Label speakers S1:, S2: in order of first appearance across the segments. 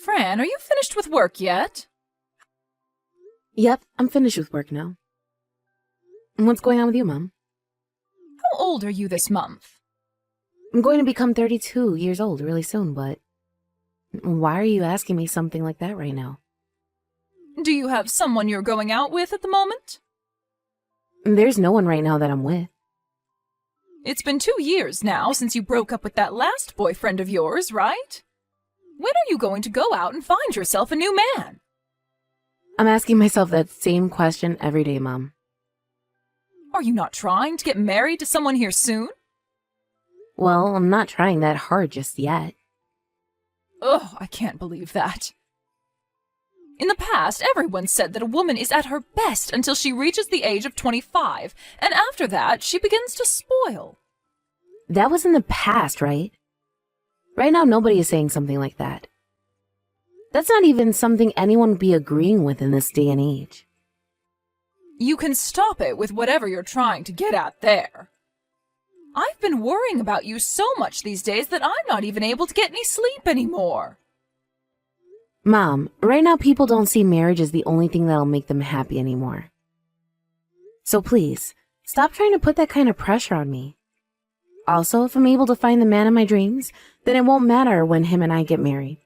S1: Fran, are you finished with work yet?
S2: Yep, I'm finished with work now. And what's going on with you, Mom?
S1: How old are you this month?
S2: I'm going to become 32 years old really soon, but why are you asking me something like that right now?
S1: Do you have someone you're going out with at the moment?
S2: There's no one right now that I'm with.
S1: It's been 2 years now since you broke up with that last boyfriend of yours, right? When are you going to go out and find yourself a new man?
S2: I'm asking myself that same question every day, Mom.
S1: Are you not trying to get married to someone here soon?
S2: Well, I'm not trying that hard just yet.
S1: Ugh, I can't believe that. In the past, everyone said that a woman is at her best until she reaches the age of 25, and after that, she begins to spoil.
S2: That was in the past, right? Right now, nobody is saying something like that. That's not even something anyone would be agreeing with in this day and age.
S1: You can stop it with whatever you're trying to get at there. I've been worrying about you so much these days that I'm not even able to get any sleep anymore.
S2: Mom, right now people don't see marriage as the only thing that'll make them happy anymore. So please, stop trying to put that kind of pressure on me. Also, if I'm able to find the man of my dreams, then it won't matter when him and I get married.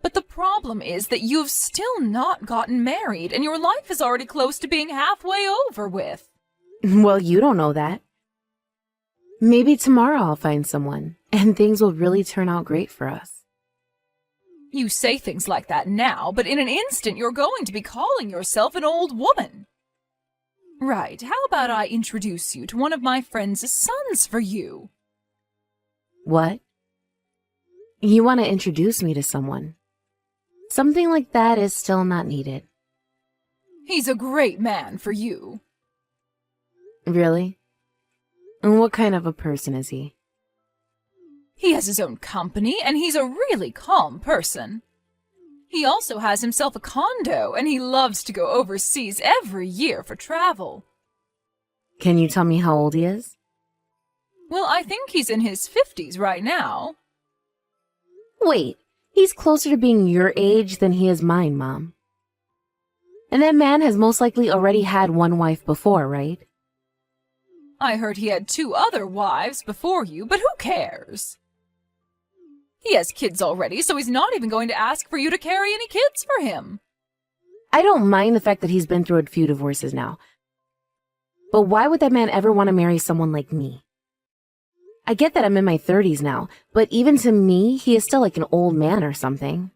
S1: But the problem is that you've still not gotten married, and your life is already close to being halfway over with.
S2: Well, you don't know that. Maybe tomorrow I'll find someone, and things will really turn out great for us.
S1: You say things like that now, but in an instant you're going to be calling yourself an old woman. Right, how about I introduce you to one of my friend's sons for you?
S2: What? You want to introduce me to someone? Something like that is still not needed.
S1: He's a great man for you.
S2: Really? And what kind of a person is he?
S1: He has his own company, and he's a really calm person. He also has himself a condo, and he loves to go overseas every year for travel.
S2: Can you tell me how old he is?
S1: Well, I think he's in his 50s right now.
S2: Wait, he's closer to being your age than he is mine, Mom. And that man has most likely already had one wife before, right?
S1: I heard he had 2 other wives before you, but who cares? He has kids already, so he's not even going to ask for you to carry any kids for him.
S2: I don't mind the fact that he's been through a few divorces now. But why would that man ever want to marry someone like me? I get that I'm in my 30s now, but even to me, he is still like an old man or something.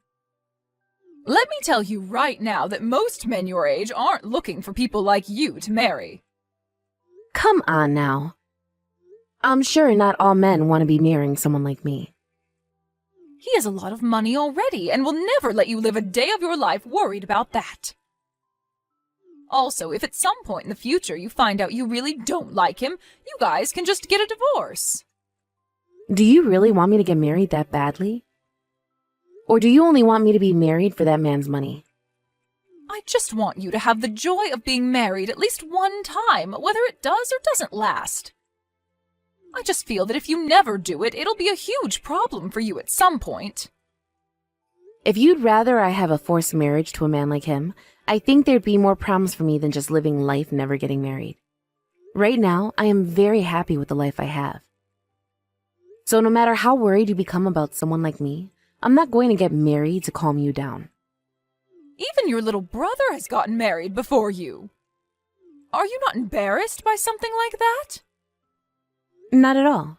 S1: Let me tell you right now that most men your age aren't looking for people like you to marry.
S2: Come on now. I'm sure not all men want to be marrying someone like me.
S1: He has a lot of money already and will never let you live a day of your life worried about that. Also, if at some point in the future you find out you really don't like him, you guys can just get a divorce.
S2: Do you really want me to get married that badly? Or do you only want me to be married for that man's money?
S1: I just want you to have the joy of being married at least one time, whether it does or doesn't last. I just feel that if you never do it, it'll be a huge problem for you at some point.
S2: If you'd rather I have a forced marriage to a man like him, I think there'd be more problems for me than just living life never getting married. Right now, I am very happy with the life I have. So no matter how worried you become about someone like me, I'm not going to get married to calm you down.
S1: Even your little brother has gotten married before you. Are you not embarrassed by something like that?
S2: Not at all.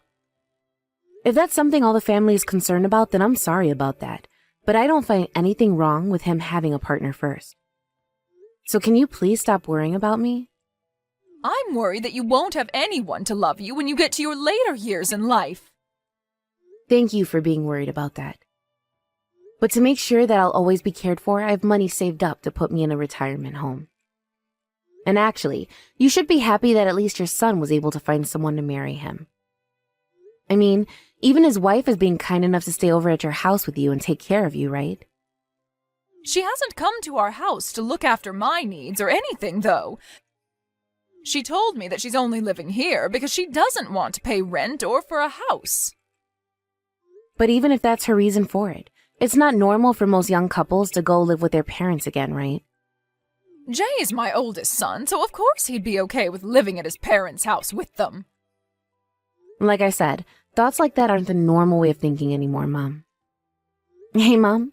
S2: If that's something all the family is concerned about, then I'm sorry about that. But I don't find anything wrong with him having a partner first. So can you please stop worrying about me?
S1: I'm worried that you won't have anyone to love you when you get to your later years in life.
S2: Thank you for being worried about that. But to make sure that I'll always be cared for, I have money saved up to put me in a retirement home. And actually, you should be happy that at least your son was able to find someone to marry him. I mean, even his wife is being kind enough to stay over at your house with you and take care of you, right?
S1: She hasn't come to our house to look after my needs or anything, though. She told me that she's only living here because she doesn't want to pay rent or for a house.
S2: But even if that's her reason for it, It's not normal for most young couples to go live with their parents again, right?
S1: Jay is my oldest son, so of course he'd be okay with living at his parents' house with them.
S2: Like I said, thoughts like that aren't the normal way of thinking anymore, Mom. Hey, Mom.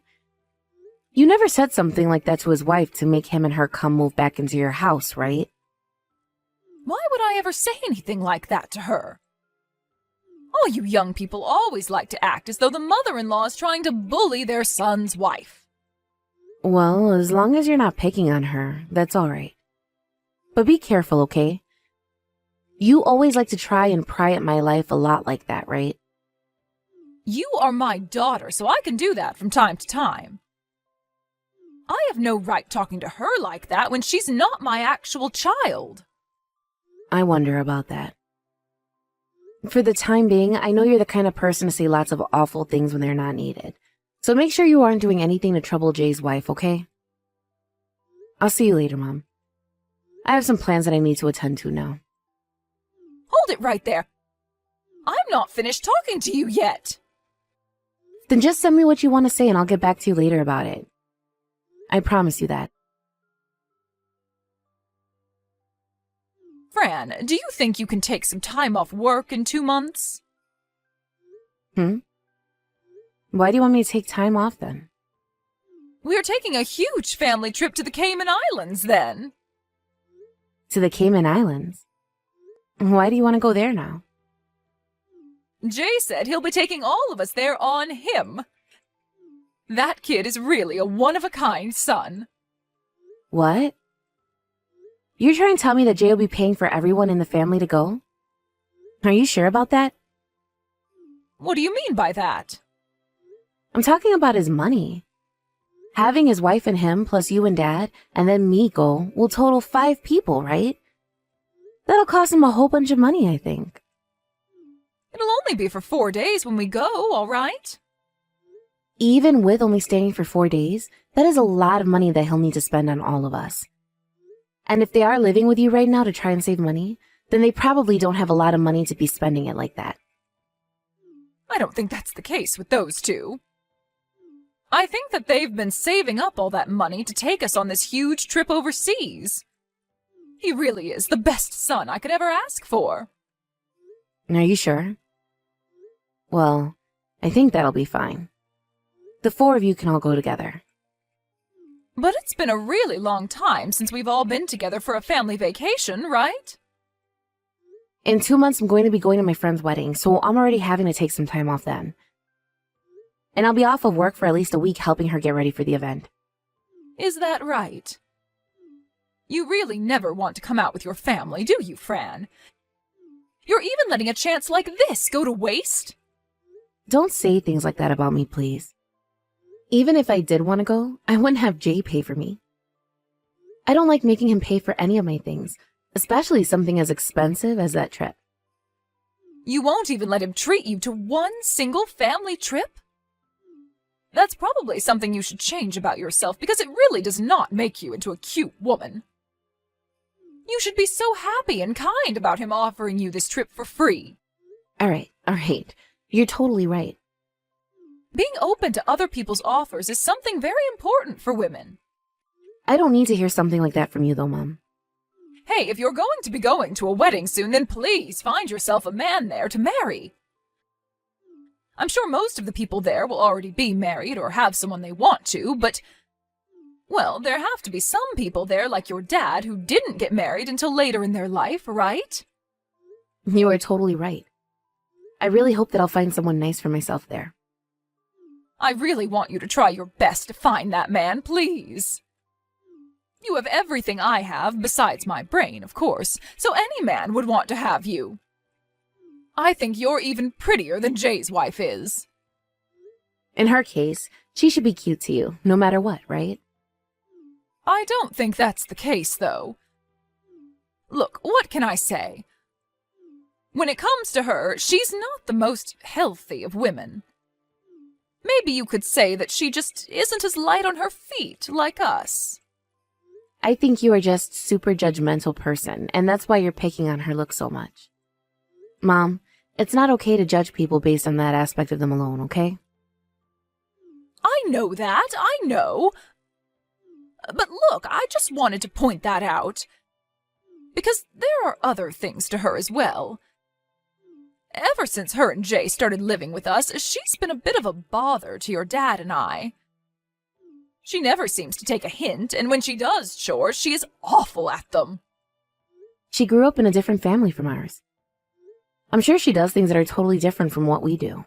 S2: You never said something like that to his wife to make him and her come move back into your house, right?
S1: Why would I ever say anything like that to her? All you young people always like to act as though the mother-in-law is trying to bully their son's wife.
S2: Well, as long as you're not picking on her, that's all right. But be careful, okay? You always like to try and pry at my life a lot like that, right?
S1: You are my daughter, so I can do that from time to time. I have no right talking to her like that when she's not my actual child.
S2: I wonder about that. For the time being, I know you're the kind of person to say lots of awful things when they're not needed. So make sure you aren't doing anything to trouble Jay's wife, okay? I'll see you later, Mom. I have some plans that I need to attend to now.
S1: Hold it right there. I'm not finished talking to you yet.
S2: Then just send me what you want to say and I'll get back to you later about it. I promise you that.
S1: Fran, do you think you can take some time off work in 2 months?
S2: Why do you want me to take time off then?
S1: We're taking a huge family trip to the Cayman Islands then.
S2: To the Cayman Islands? Why do you want to go there now?
S1: Jay said he'll be taking all of us there on him. That kid is really a one-of-a-kind son.
S2: What? You're trying to tell me that Jay will be paying for everyone in the family to go? Are you sure about that?
S1: What do you mean by that?
S2: I'm talking about his money. Having his wife and him plus you and Dad and then me go will total 5 people, right? That'll cost him a whole bunch of money, I think.
S1: It'll only be for 4 days when we go, all right?
S2: Even with only staying for 4 days, that is a lot of money that he'll need to spend on all of us. And if they are living with you right now to try and save money, then they probably don't have a lot of money to be spending it like that.
S1: I don't think that's the case with those two. I think that they've been saving up all that money to take us on this huge trip overseas. He really is the best son I could ever ask for.
S2: Are you sure? Well, I think that'll be fine. The 4 of you can all go together.
S1: But it's been a really long time since we've all been together for a family vacation, right?
S2: In 2 months, I'm going to be going to my friend's wedding, so I'm already having to take some time off then. And I'll be off of work for at least a week helping her get ready for the event.
S1: Is that right? You really never want to come out with your family, do you, Fran? You're even letting a chance like this go to waste?
S2: Don't say things like that about me, please. Even if I did want to go, I wouldn't have Jay pay for me. I don't like making him pay for any of my things, especially something as expensive as that trip.
S1: You won't even let him treat you to one single family trip? That's probably something you should change about yourself because it really does not make you into a cute woman. You should be so happy and kind about him offering you this trip for free.
S2: All right. You're totally right.
S1: Being open to other people's offers is something very important for women.
S2: I don't need to hear something like that from you, though, Mom.
S1: Hey, if you're going to be going to a wedding soon, then please find yourself a man there to marry. I'm sure most of the people there will already be married or have someone they want to, but, well, there have to be some people there like your dad who didn't get married until later in their life, right?
S2: You are totally right. I really hope that I'll find someone nice for myself there.
S1: I really want you to try your best to find that man, please. You have everything I have, besides my brain, of course, so any man would want to have you. I think you're even prettier than Jay's wife is.
S2: In her case, she should be cute to you, no matter what, right?
S1: I don't think that's the case, though. Look, what can I say? When it comes to her, she's not the most healthy of women. Maybe you could say that she just isn't as light on her feet like us.
S2: I think you are just super judgmental person, and that's why you're picking on her look so much. Mom, it's not okay to judge people based on that aspect of them alone, okay?
S1: I know that, I know. But look, I just wanted to point that out. Because there are other things to her as well. Ever since her and Jay started living with us, she's been a bit of a bother to your dad and I. She never seems to take a hint, and when she does chores, she is awful at them.
S2: She grew up in a different family from ours. I'm sure she does things that are totally different from what we do.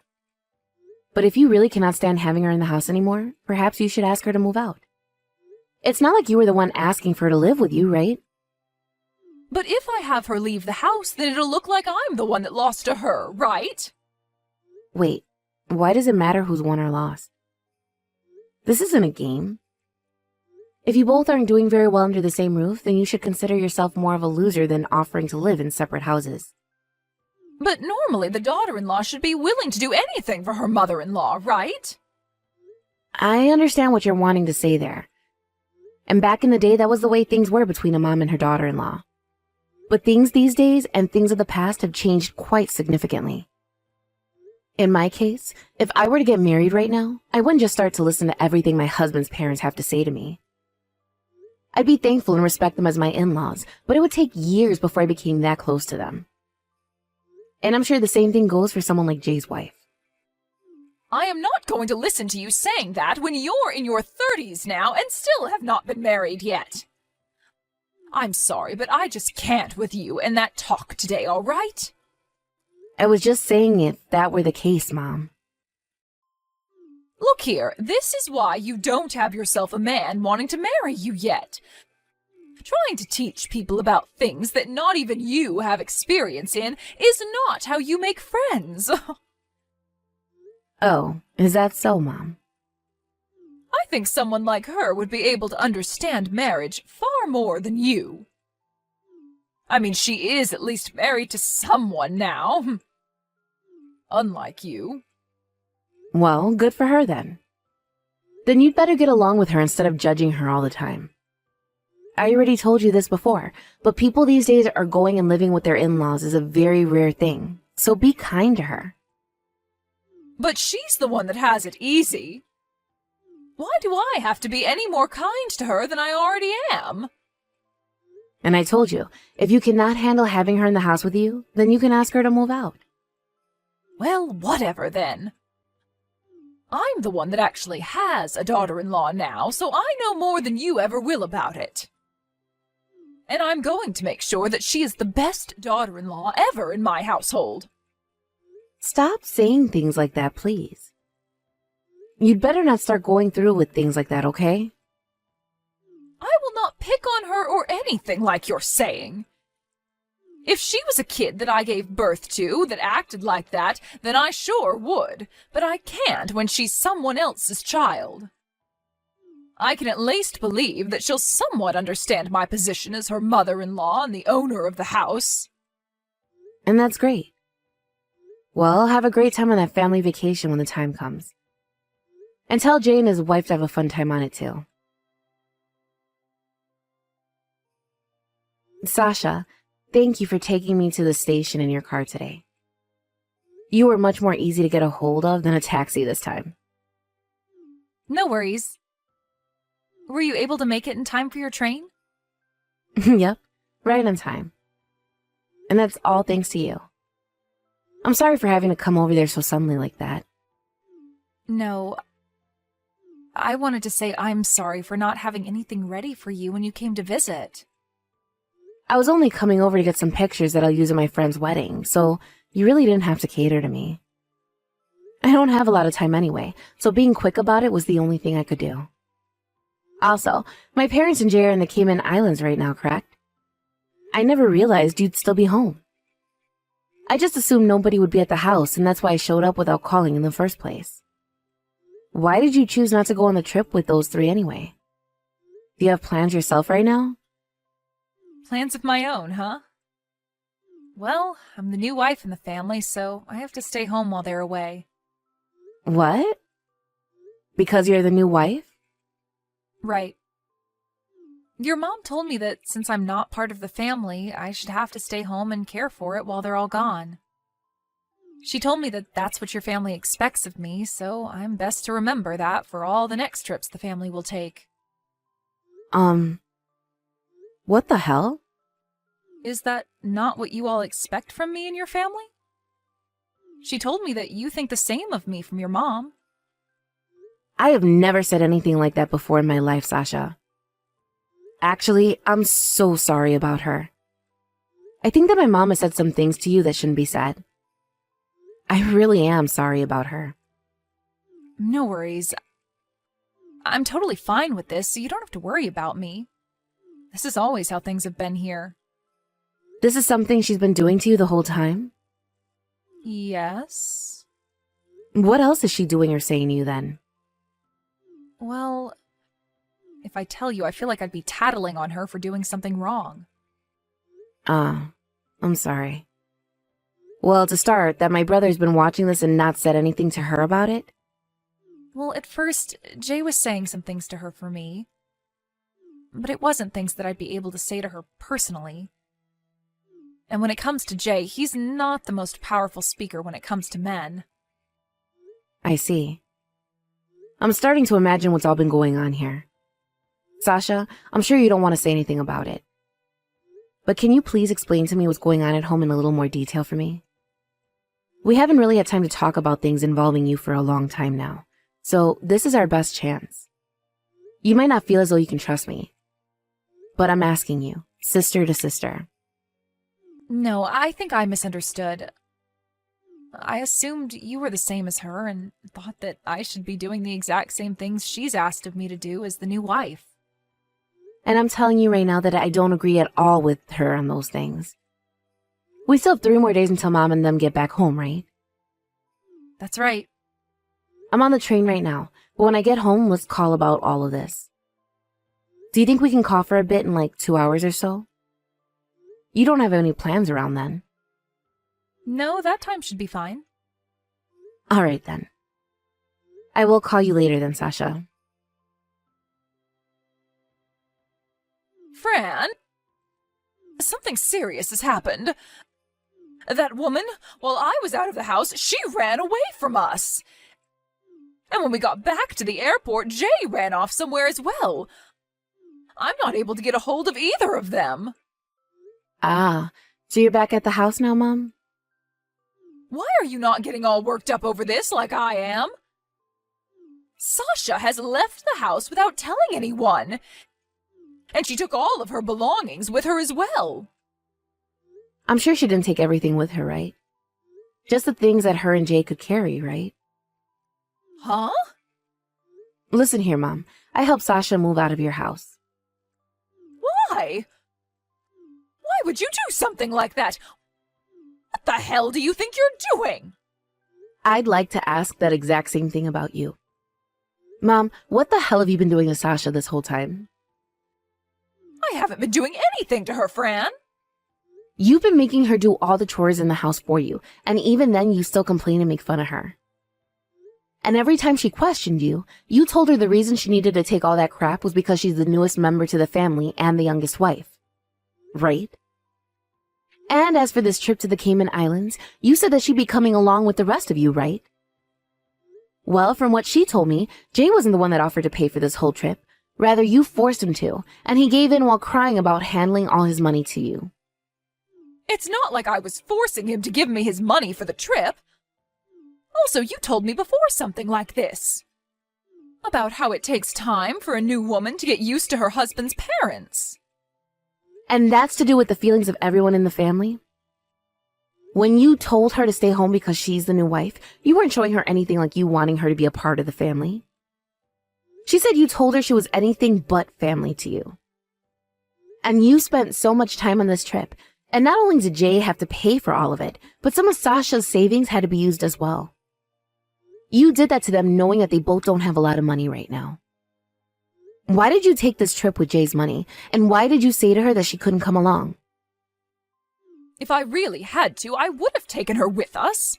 S2: But if you really cannot stand having her in the house anymore, perhaps you should ask her to move out. It's not like you were the one asking for her to live with you, right?
S1: But if I have her leave the house, then it'll look like I'm the one that lost to her, right?
S2: Wait, why does it matter who's won or lost? This isn't a game. If you both aren't doing very well under the same roof, then you should consider yourself more of a loser than offering to live in separate houses.
S1: But normally the daughter-in-law should be willing to do anything for her mother-in-law, right?
S2: I understand what you're wanting to say there. And back in the day, that was the way things were between a mom and her daughter-in-law. But things these days and things of the past have changed quite significantly. In my case, if I were to get married right now, I wouldn't just start to listen to everything my husband's parents have to say to me. I'd be thankful and respect them as my in-laws, but it would take years before I became that close to them. And I'm sure the same thing goes for someone like Jay's wife.
S1: I am not going to listen to you saying that when you're in your 30s now and still have not been married yet. I'm sorry, but I just can't with you and that talk today, all right?
S2: I was just saying if that were the case, Mom.
S1: Look here, this is why you don't have yourself a man wanting to marry you yet. Trying to teach people about things that not even you have experience in is not how you make friends.
S2: Oh, is that so, Mom?
S1: I think someone like her would be able to understand marriage far more than you. I mean, she is at least married to someone now. Unlike you.
S2: Well, good for her then. Then you'd better get along with her instead of judging her all the time. I already told you this before, but people these days are going and living with their in-laws is a very rare thing, so be kind to her.
S1: But she's the one that has it easy. Why do I have to be any more kind to her than I already am?
S2: And I told you, if you cannot handle having her in the house with you, then you can ask her to move out.
S1: Well, whatever then. I'm the one that actually has a daughter-in-law now, so I know more than you ever will about it. And I'm going to make sure that she is the best daughter-in-law ever in my household.
S2: Stop saying things like that, please. You'd better not start going through with things like that, okay?
S1: I will not pick on her or anything like you're saying. If she was a kid that I gave birth to that acted like that, then I sure would, but I can't when she's someone else's child. I can at least believe that she'll somewhat understand my position as her mother-in-law and the owner of the house.
S2: And that's great. Well, have a great time on that family vacation when the time comes. And tell Jay and his wife to have a fun time on it too. Sasha, thank you for taking me to the station in your car today. You were much more easy to get a hold of than a taxi this time.
S1: No worries. Were you able to make it in time for your train?
S2: Yep, right on time. And that's all thanks to you. I'm sorry for having to come over there so suddenly like that.
S1: No. I wanted to say I'm sorry for not having anything ready for you when you came to visit.
S2: I was only coming over to get some pictures that I'll use at my friend's wedding, so you really didn't have to cater to me. I don't have a lot of time anyway, so being quick about it was the only thing I could do. Also, my parents and Jay are in the Cayman Islands right now, correct? I never realized you'd still be home. I just assumed nobody would be at the house, and that's why I showed up without calling in the first place. Why did you choose not to go on the trip with those three anyway? Do you have plans yourself right now?
S1: Plans of my own, huh? Well, I'm the new wife in the family, so I have to stay home while they're away.
S2: What? Because you're the new wife?
S1: Right. Your mom told me that since I'm not part of the family, I should have to stay home and care for it while they're all gone. She told me that that's what your family expects of me, so I'm best to remember that for all the next trips the family will take.
S2: What the hell?
S1: Is that not what you all expect from me and your family? She told me that you think the same of me from your mom.
S2: I have never said anything like that before in my life, Sasha. Actually, I'm so sorry about her. I think that my mom has said some things to you that shouldn't be said. I really am sorry about her.
S1: No worries. I'm totally fine with this, so you don't have to worry about me. This is always how things have been here.
S2: This is something she's been doing to you the whole time?
S1: Yes?
S2: What else is she doing or saying to you then?
S1: Well, if I tell you, I feel like I'd be tattling on her for doing something wrong.
S2: I'm sorry. Well, to start, that my brother's been watching this and not said anything to her about it?
S1: Well, at first, Jay was saying some things to her for me. But it wasn't things that I'd be able to say to her personally. And when it comes to Jay, he's not the most powerful speaker when it comes to men.
S2: I see. I'm starting to imagine what's all been going on here. Sasha, I'm sure you don't want to say anything about it. But can you please explain to me what's going on at home in a little more detail for me? We haven't really had time to talk about things involving you for a long time now, so this is our best chance. You might not feel as though you can trust me, but I'm asking you, sister to sister.
S1: No, I think I misunderstood. I assumed you were the same as her and thought that I should be doing the exact same things she's asked of me to do as the new wife.
S2: And I'm telling you right now that I don't agree at all with her on those things. We still have 3 more days until Mom and them get back home, right?
S1: That's right.
S2: I'm on the train right now, but when I get home, let's call about all of this. Do you think we can call for a bit in like 2 hours or so? You don't have any plans around then.
S1: No, that time should be fine.
S2: All right then. I will call you later then, Sasha.
S1: Fran? Something serious has happened. That woman, while I was out of the house, she ran away from us. And when we got back to the airport, Jay ran off somewhere as well. I'm not able to get a hold of either of them.
S2: Ah, so you're back at the house now, Mom?
S1: Why are you not getting all worked up over this like I am? Sasha has left the house without telling anyone. And she took all of her belongings with her as well.
S2: I'm sure she didn't take everything with her, right? Just the things that her and Jay could carry, right?
S1: Huh?
S2: Listen here, Mom. I helped Sasha move out of your house.
S1: Why? Why would you do something like that? What the hell do you think you're doing?
S2: I'd like to ask that exact same thing about you. Mom, what the hell have you been doing to Sasha this whole time?
S1: I haven't been doing anything to her, Fran.
S2: You've been making her do all the chores in the house for you, and even then you still complain and make fun of her. And every time she questioned you, you told her the reason she needed to take all that crap was because she's the newest member to the family and the youngest wife. Right? And as for this trip to the Cayman Islands, you said that she'd be coming along with the rest of you, right? Well, from what she told me, Jay wasn't the one that offered to pay for this whole trip. Rather, you forced him to, and he gave in while crying about handling all his money to you.
S1: It's not like I was forcing him to give me his money for the trip. Also, you told me before something like this. About how it takes time for a new woman to get used to her husband's parents.
S2: And that's to do with the feelings of everyone in the family? When you told her to stay home because she's the new wife, you weren't showing her anything like you wanting her to be a part of the family. She said you told her she was anything but family to you. And you spent so much time on this trip, and not only did Jay have to pay for all of it, but some of Sasha's savings had to be used as well. You did that to them knowing that they both don't have a lot of money right now. Why did you take this trip with Jay's money, and why did you say to her that she couldn't come along?
S1: If I really had to, I would have taken her with us.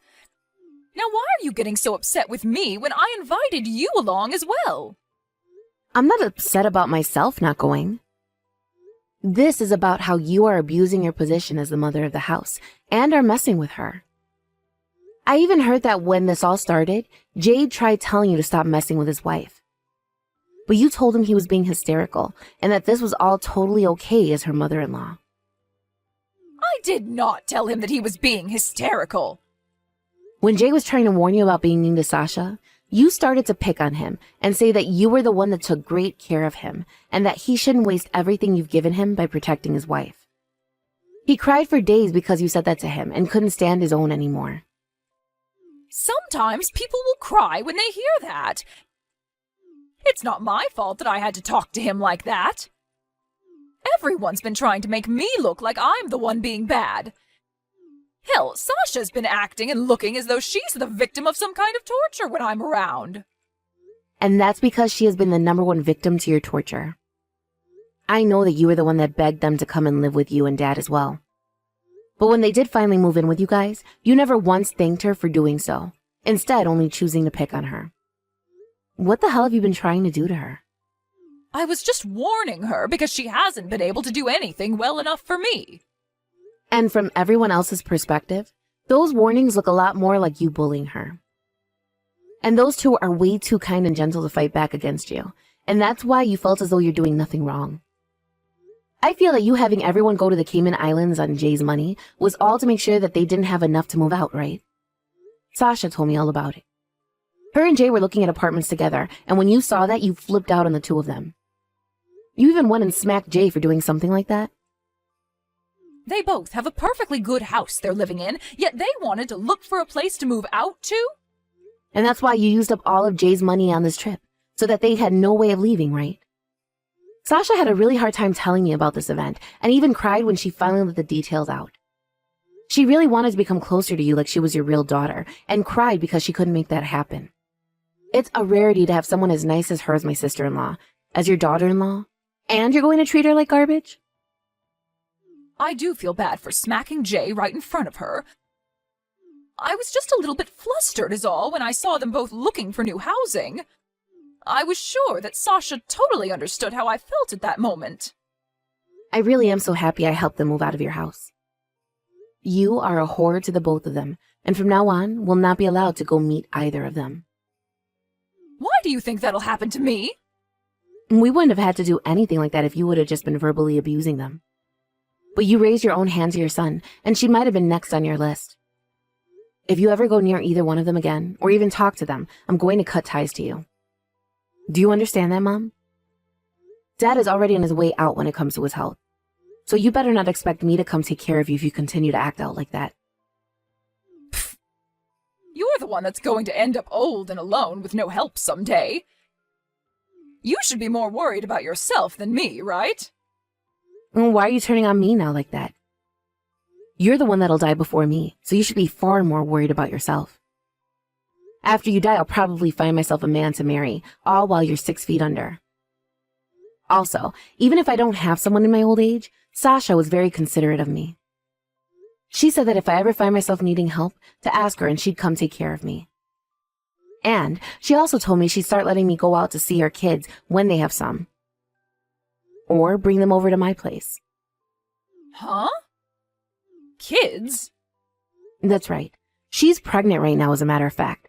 S1: Now why are you getting so upset with me when I invited you along as well?
S2: I'm not upset about myself not going. This is about how you are abusing your position as the mother of the house and are messing with her. I even heard that when this all started, Jade tried telling you to stop messing with his wife. But you told him he was being hysterical and that this was all totally okay as her mother-in-law.
S1: I did not tell him that he was being hysterical.
S2: When Jay was trying to warn you about being mean to Sasha, you started to pick on him and say that you were the one that took great care of him and that he shouldn't waste everything you've given him by protecting his wife. He cried for days because you said that to him and couldn't stand his own anymore.
S1: Sometimes people will cry when they hear that. It's not my fault that I had to talk to him like that. Everyone's been trying to make me look like I'm the one being bad. Hell, Sasha's been acting and looking as though she's the victim of some kind of torture when I'm around.
S2: And that's because she has been the number one victim to your torture. I know that you were the one that begged them to come and live with you and Dad as well. But when they did finally move in with you guys, you never once thanked her for doing so, instead only choosing to pick on her. What the hell have you been trying to do to her?
S1: I was just warning her because she hasn't been able to do anything well enough for me.
S2: And from everyone else's perspective, those warnings look a lot more like you bullying her. And those two are way too kind and gentle to fight back against you, and that's why you felt as though you're doing nothing wrong. I feel that you having everyone go to the Cayman Islands on Jay's money was all to make sure that they didn't have enough to move out, right? Sasha told me all about it. Her and Jay were looking at apartments together, and when you saw that, you flipped out on the two of them. You even went and smacked Jay for doing something like that.
S1: They both have a perfectly good house they're living in, yet they wanted to look for a place to move out to?
S2: And that's why you used up all of Jay's money on this trip, so that they had no way of leaving, right? Sasha had a really hard time telling me about this event, and even cried when she finally let the details out. She really wanted to become closer to you like she was your real daughter, and cried because she couldn't make that happen. It's a rarity to have someone as nice as her as my sister-in-law, as your daughter-in-law, and you're going to treat her like garbage?
S1: I do feel bad for smacking Jay right in front of her. I was just a little bit flustered is all when I saw them both looking for new housing. I was sure that Sasha totally understood how I felt at that moment.
S2: I really am so happy I helped them move out of your house. You are a horror to the both of them, and from now on, will not be allowed to go meet either of them.
S1: Why do you think that'll happen to me?
S2: We wouldn't have had to do anything like that if you would have just been verbally abusing them. But you raised your own hand to your son, and she might have been next on your list. If you ever go near either one of them again, or even talk to them, I'm going to cut ties to you. Do you understand that, Mom? Dad is already on his way out when it comes to his health. So you better not expect me to come take care of you if you continue to act out like that.
S1: Pfft. You're the one that's going to end up old and alone with no help someday. You should be more worried about yourself than me, right?
S2: Why are you turning on me now like that? You're the one that'll die before me, so you should be far more worried about yourself. After you die, I'll probably find myself a man to marry, all while you're 6 feet under. Also, even if I don't have someone in my old age, Sasha was very considerate of me. She said that if I ever find myself needing help, to ask her and she'd come take care of me. And she also told me she'd start letting me go out to see her kids when they have some. Or bring them over to my place.
S1: Huh? Kids?
S2: That's right. She's pregnant right now, as a matter of fact.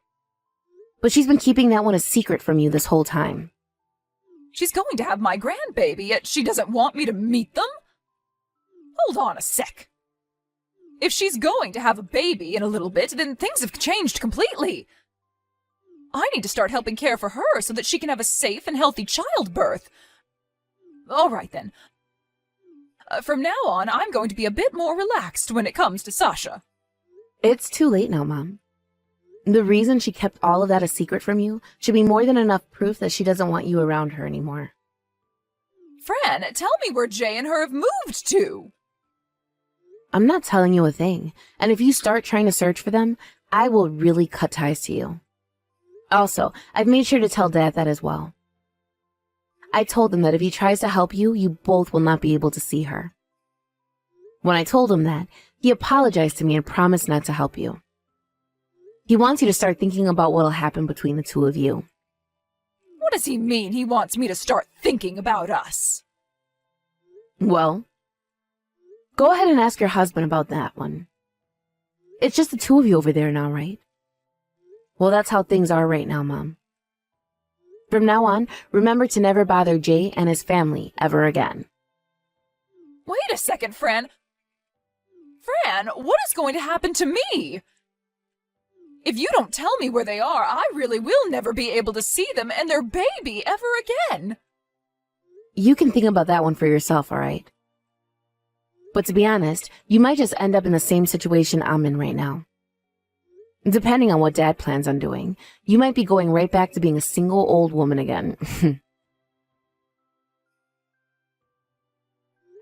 S2: But she's been keeping that one a secret from you this whole time.
S1: She's going to have my grandbaby, yet she doesn't want me to meet them? Hold on a sec. If she's going to have a baby in a little bit, then things have changed completely. I need to start helping care for her so that she can have a safe and healthy childbirth. All right, then. From now on, I'm going to be a bit more relaxed when it comes to Sasha.
S2: It's too late now, Mom. The reason she kept all of that a secret from you should be more than enough proof that she doesn't want you around her anymore.
S1: Fran, tell me where Jay and her have moved to.
S2: I'm not telling you a thing, and if you start trying to search for them, I will really cut ties to you. Also, I've made sure to tell Dad that as well. I told him that if he tries to help you, you both will not be able to see her. When I told him that, he apologized to me and promised not to help you. He wants you to start thinking about what'll happen between the two of you.
S1: What does he mean he wants me to start thinking about us?
S2: Well, go ahead and ask your husband about that one. It's just the two of you over there now, right? Well, that's how things are right now, Mom. From now on, remember to never bother Jay and his family ever again.
S1: Wait a second, Fran. Fran, what is going to happen to me? If you don't tell me where they are, I really will never be able to see them and their baby ever again.
S2: You can think about that one for yourself, all right? But to be honest, you might just end up in the same situation I'm in right now. Depending on what Dad plans on doing, you might be going right back to being a single old woman again.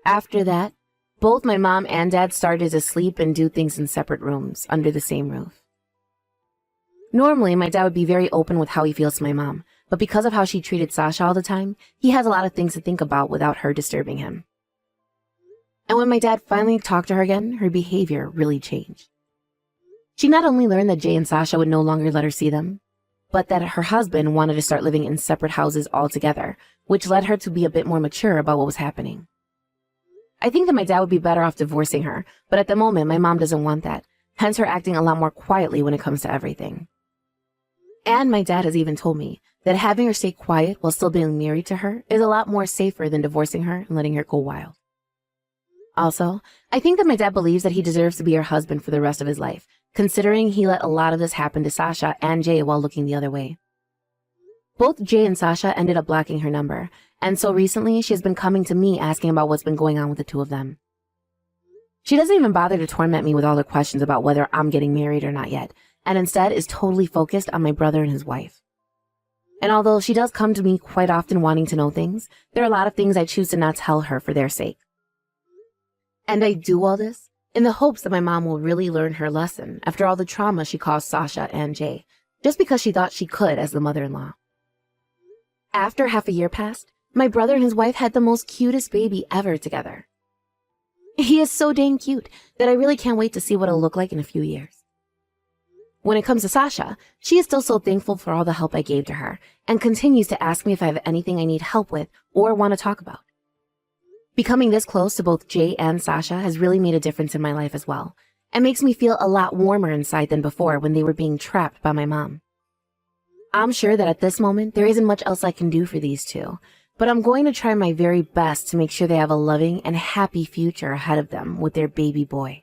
S2: After that, both my mom and Dad started to sleep and do things in separate rooms under the same roof. Normally, my dad would be very open with how he feels to my mom, but because of how she treated Sasha all the time, he has a lot of things to think about without her disturbing him. And when my dad finally talked to her again, her behavior really changed. She not only learned that Jay and Sasha would no longer let her see them, but that her husband wanted to start living in separate houses altogether, which led her to be a bit more mature about what was happening. I think that my dad would be better off divorcing her, but at the moment, my mom doesn't want that, hence her acting a lot more quietly when it comes to everything. And my dad has even told me that having her stay quiet while still being married to her is a lot more safer than divorcing her and letting her go wild. Also, I think that my dad believes that he deserves to be her husband for the rest of his life, considering he let a lot of this happen to Sasha and Jay while looking the other way. Both Jay and Sasha ended up blocking her number, and so recently she has been coming to me asking about what's been going on with the two of them. She doesn't even bother to torment me with all the questions about whether I'm getting married or not yet, and instead is totally focused on my brother and his wife. And although she does come to me quite often wanting to know things, there are a lot of things I choose to not tell her for their sake. And I do all this in the hopes that my mom will really learn her lesson after all the trauma she caused Sasha and Jay, just because she thought she could as the mother-in-law. After half a year passed, my brother and his wife had the most cutest baby ever together. He is so dang cute that I really can't wait to see what it'll look like in a few years. When it comes to Sasha, she is still so thankful for all the help I gave to her and continues to ask me if I have anything I need help with or want to talk about. Becoming this close to both Jay and Sasha has really made a difference in my life as well, and makes me feel a lot warmer inside than before when they were being trapped by my mom. I'm sure that at this moment there isn't much else I can do for these two, but I'm going to try my very best to make sure they have a loving and happy future ahead of them with their baby boy.